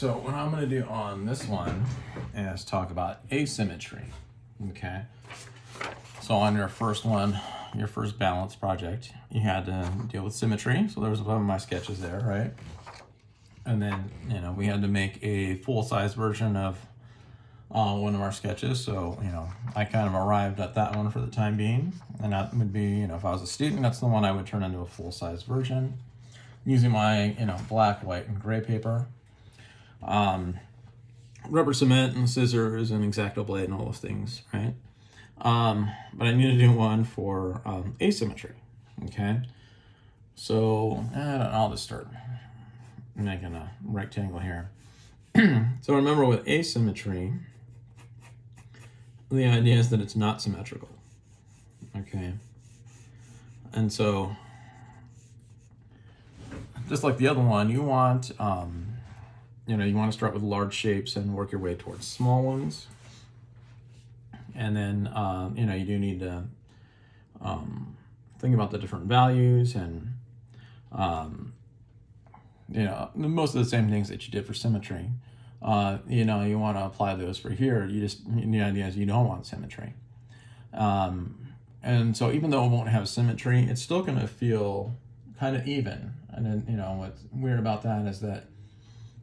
So what I'm going to do on this one is talk about asymmetry. Okay. So on your first one, your first balance project, you had to deal with symmetry. So there was one of my sketches there, right? And then, we had to make a full-size version of one of our sketches. So, I kind of arrived at that one for the time being. And that would be, if I was a student, that's the one I would turn into a full-size version using my, black, white, and gray paper. Rubber cement and scissors and X-Acto blade and all those things, right? But I need to do one for asymmetry, okay? So I'll just start making a rectangle here. So remember, with asymmetry, the idea is that it's not symmetrical, okay? And so, just like the other one, you want, you want to start with large shapes and work your way towards small ones. And then, you do need to think about the different values and, most of the same things that you did for symmetry. You want to apply those for here. The idea is you don't want symmetry. And so even though it won't have symmetry, it's still going to feel kind of even. And then, what's weird about that is that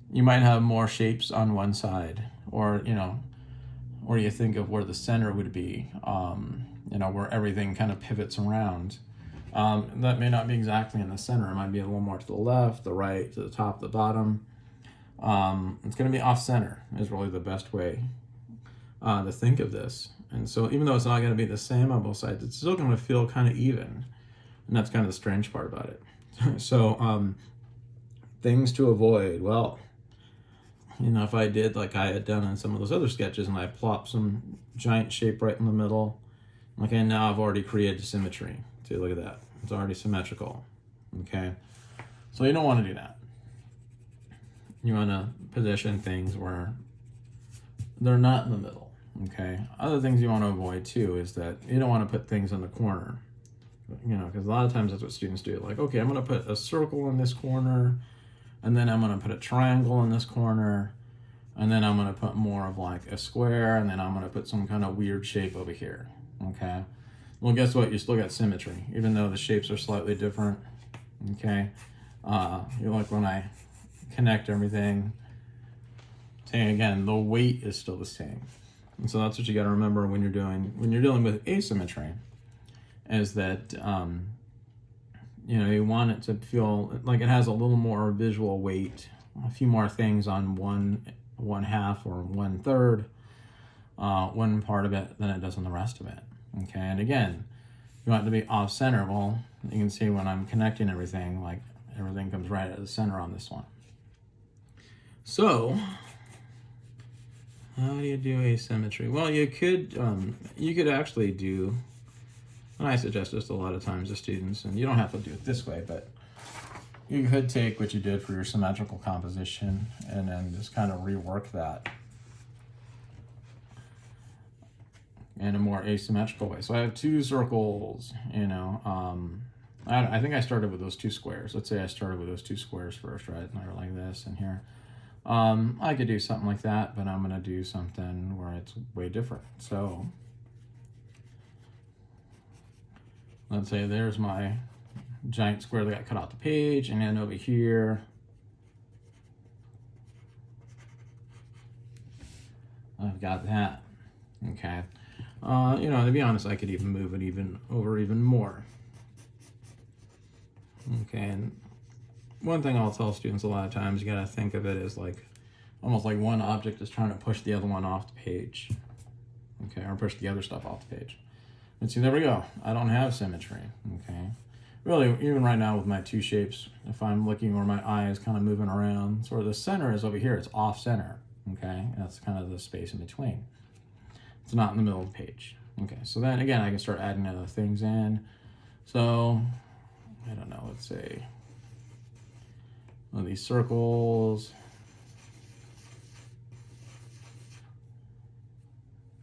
you might have more shapes on one side, or you think of where the center would be, where everything kind of pivots around. That may not be exactly in the center. It might be a little more to the left, the right, to the top, the bottom. It's going to be off-center is really the best way to think of this. And so even though it's not going to be the same on both sides, it's still going to feel kind of even. And that's kind of the strange part about it. So things to avoid. Well, if I did like I had done in some of those other sketches and I plopped some giant shape right in the middle, okay, now I've already created symmetry. See, look at that. It's already symmetrical, okay? So you don't want to do that. You want to position things where they're not in the middle, okay? Other things you want to avoid too is that you don't want to put things in the corner, because a lot of times that's what students do. Like, okay, I'm going to put a circle in this corner, and then I'm going to put a triangle in this corner, and then I'm going to put more of like a square, and then I'm going to put some kind of weird shape over here, okay? Well, guess what? You still got symmetry, even though the shapes are slightly different, okay? Like when I connect everything, saying again, the weight is still the same. And so that's what you got to remember when you're dealing with asymmetry, is that, you want it to feel like it has a little more visual weight, a few more things on one half or 1/3, one part of it than it does on the rest of it. Okay, and again, you want it to be off center. Well, you can see when I'm connecting everything, like everything comes right at the center on this one. So, how do you do asymmetry? Well, you could actually do, and I suggest this a lot of times to students, and you don't have to do it this way, but you could take what you did for your symmetrical composition and then just kind of rework that in a more asymmetrical way. So I have two circles, I think I started with those two squares. Let's say I started with those two squares first, right? And I were like this and here. I could do something like that, but I'm going to do something where it's way different. So let's say there's my giant square that got cut off the page, and then over here, I've got that, okay? To be honest, I could even move it even more. Okay, and one thing I'll tell students a lot of times, you gotta think of it as like, almost like one object is trying to push the other one off the page, okay, or push the other stuff off the page. And see, there we go. I don't have symmetry, okay? Really, even right now with my two shapes, if I'm looking where my eye is kind of moving around, sort of the center is over here, it's off center, okay? That's kind of the space in between. It's not in the middle of the page. Okay, so then again, I can start adding other things in. So, I don't know, let's say, one of these circles.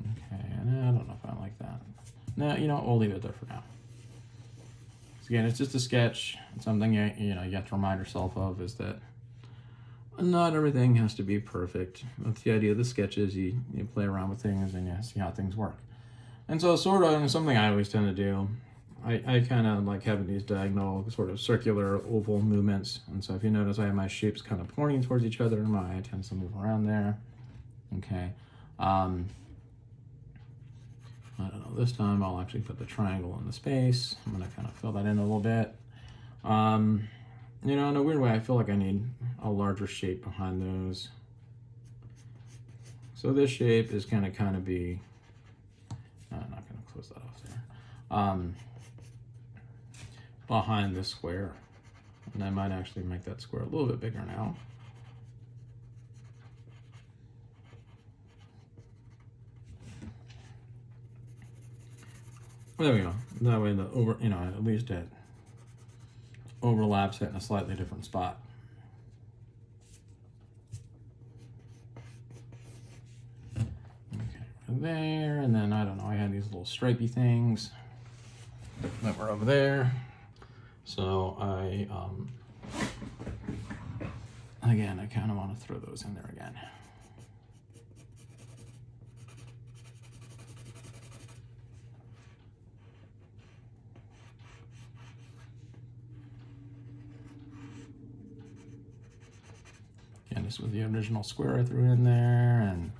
Okay, and I don't know if I like that. No, we'll leave it there for now. So again, it's just a sketch. It's something you have to remind yourself of, is that Not everything has to be perfect. That's the idea of the sketches. You play around with things and you see how things work. And so sort of something I always tend to do, I kind of like having these diagonal sort of circular oval movements. And so if you notice I have my shapes kind of pointing towards each other, my eye tends to move around there. Okay. I don't know, this time I'll actually put the triangle in the space. I'm gonna kind of fill that in a little bit. You know, in a weird way, I feel like I need a larger shape behind those. So this shape is gonna kind of be, I'm not gonna close that off there. Behind this square. And I might actually make that square a little bit bigger now. There we go. That way the at least it overlaps it in a slightly different spot. Okay, there, and then I don't know, I had these little stripey things that were over there. So again, I kind of want to throw those in there again. Again, this was the original square I threw in there, and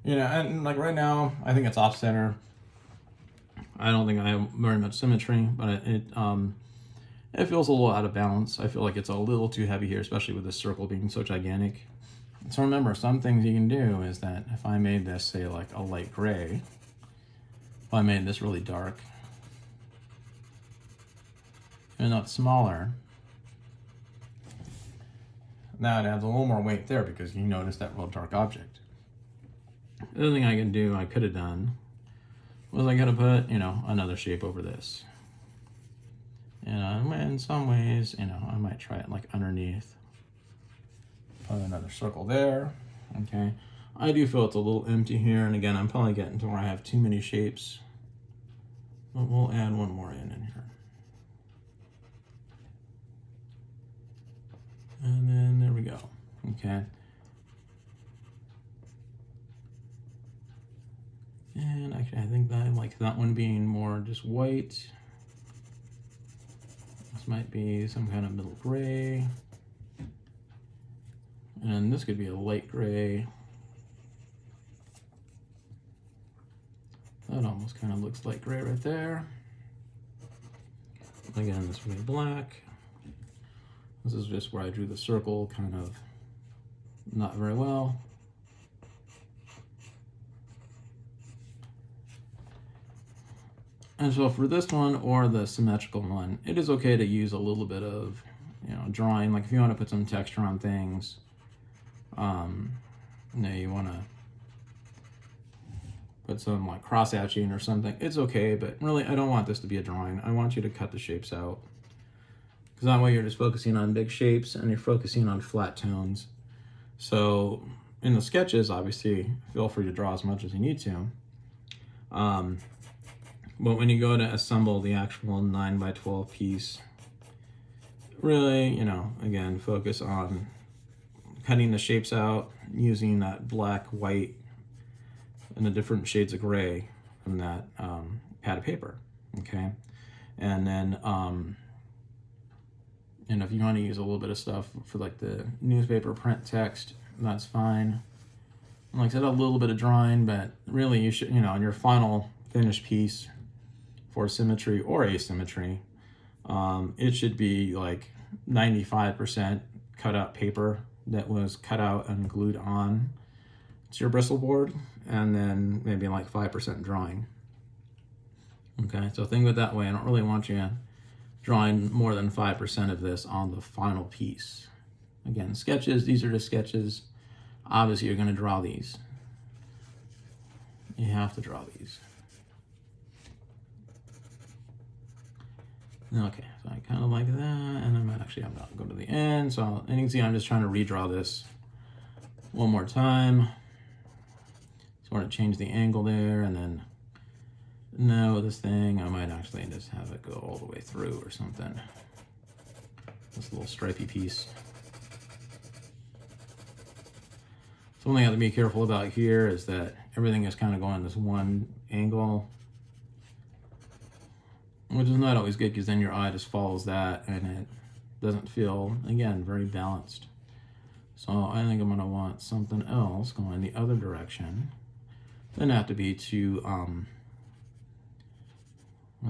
and like right now, I think it's off center. I don't think I have very much symmetry, but it feels a little out of balance. I feel like it's a little too heavy here, especially with this circle being so gigantic. So remember, some things you can do is that if I made this, say, like a light gray, if I made this really dark, even though it's smaller, now it adds a little more weight there because you notice that real dark object. The other thing I can do, I could have done, was I could have put, another shape over this. In some ways, I might try it like underneath. Put another circle there, okay? I do feel it's a little empty here, and again, I'm probably getting to where I have too many shapes, but we'll add one more in here. And then there we go, okay? And actually, I think that I like that one being more just white. This might be some kind of middle gray. And this could be a light gray. That almost kind of looks like gray right there. Again, this would be black. This is just where I drew the circle kind of not very well. And so for this one or the symmetrical one, it is okay to use a little bit of, drawing. Like if you want to put some texture on things, you want to put some like cross hatching or something, it's okay, but really I don't want this to be a drawing. I want you to cut the shapes out, because that way you're just focusing on big shapes and you're focusing on flat tones. So in the sketches, obviously, feel free to draw as much as you need to. But when you go to assemble the actual 9x12 piece, really, again, focus on cutting the shapes out, using that black, white, and the different shades of gray from that pad of paper, okay? And then, if you want to use a little bit of stuff for like the newspaper print text, that's fine. Like I said, a little bit of drawing, but really you should, in your final finished piece for symmetry or asymmetry, it should be like 95% cut out paper that was cut out and glued on to your bristle board, and then maybe like 5% drawing. Okay, so think of it that way. I don't really want you drawing more than 5% of this on the final piece. Again, sketches, these are just sketches. Obviously, you're going to draw these. You have to draw these. Okay, so I kind of like that, and I'm going to go to the end. So, and you can see I'm just trying to redraw this one more time. Sort of change the angle there, and then now with this thing, I might actually just have it go all the way through or something. This little stripy piece. Something you have to be careful about here is that everything is kind of going this one angle, which is not always good because then your eye just follows that and it doesn't feel, again, very balanced. So I think I'm going to want something else going the other direction. Doesn't have to be too, and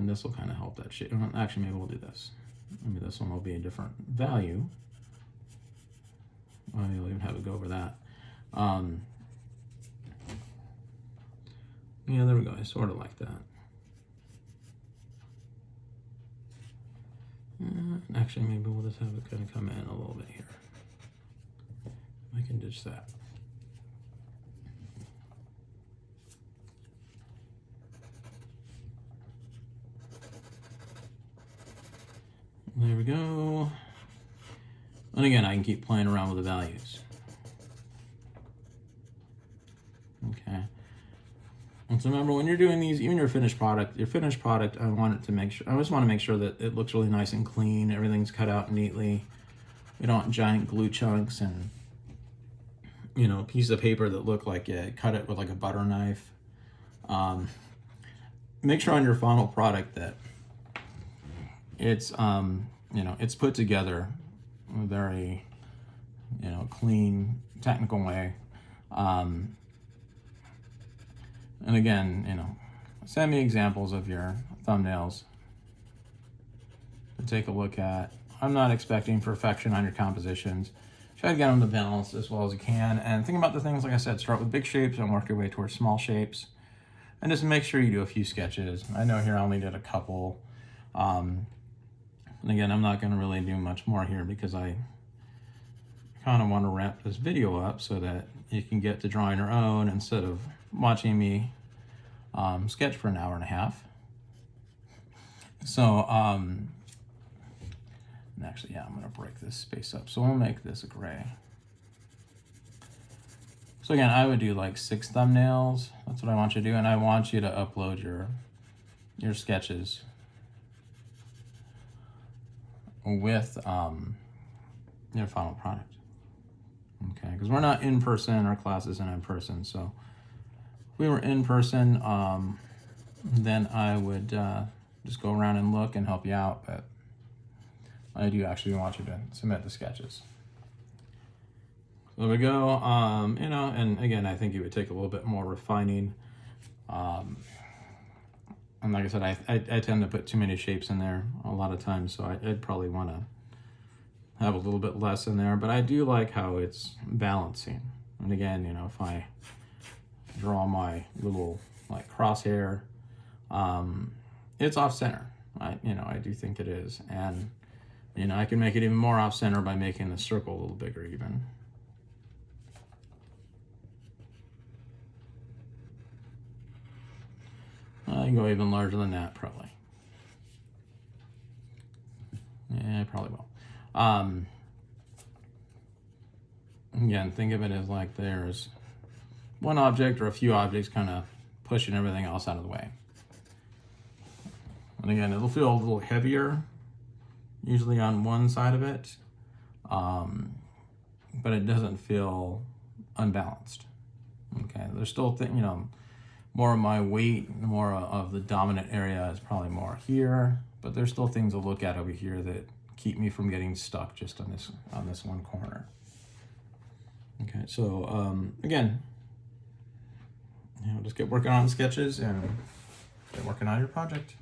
this will kind of help that shape. Actually, maybe we'll do this. Maybe this one will be a different value. Maybe we'll even have it go over that. Yeah, there we go. I sort of like that. Actually, maybe we'll just have it kind of come in a little bit here. I can ditch that. There we go. And again, I can keep playing around with the values. Okay. And so remember, when you're doing these, even your finished product, I want it to make sure, I just want to make sure that it looks really nice and clean. Everything's cut out neatly. We don't want giant glue chunks and, you know, a piece of paper that look like you cut it with like a butter knife. Make sure on your final product that it's, you know, it's put together in a very, you know, clean, technical way. And again, you know, send me examples of your thumbnails to take a look at. I'm not expecting perfection on your compositions. Try to get them to balance as well as you can. And think about the things, like I said, start with big shapes and work your way towards small shapes. And just make sure you do a few sketches. I know here I only did a couple. And again, I'm not going to really do much more here because I kind of want to wrap this video up so that you can get to drawing your own instead of watching me sketch for an hour and a half. So, and actually, yeah, I'm going to break this space up. So we'll make this a gray. So again, I would do like 6 thumbnails. That's what I want you to do. And I want you to upload your sketches with your final product. Okay, because we're not in person, our class isn't in person. So if we were in person, then I would just go around and look and help you out. But I do actually want you to submit the sketches. So there we go. You know, and again, I think it would take a little bit more refining. And like I said, I tend to put too many shapes in there a lot of times, so I'd probably want to have a little bit less in there. But I do like how it's balancing. And again, you know, if I draw my little like crosshair, it's off center. I do think it is, and you know, I can make it even more off center by making the circle a little bigger even. I can go even larger than that, probably. Yeah, I probably will. Again, think of it as like there's one object or a few objects kind of pushing everything else out of the way. And again, it'll feel a little heavier, usually on one side of it, but it doesn't feel unbalanced. Okay, there's still, you know, more of my weight, more of the dominant area is probably more here, but there's still things to look at over here that keep me from getting stuck just on this one corner. Okay, so again, you know, just get working on sketches and get working on your project.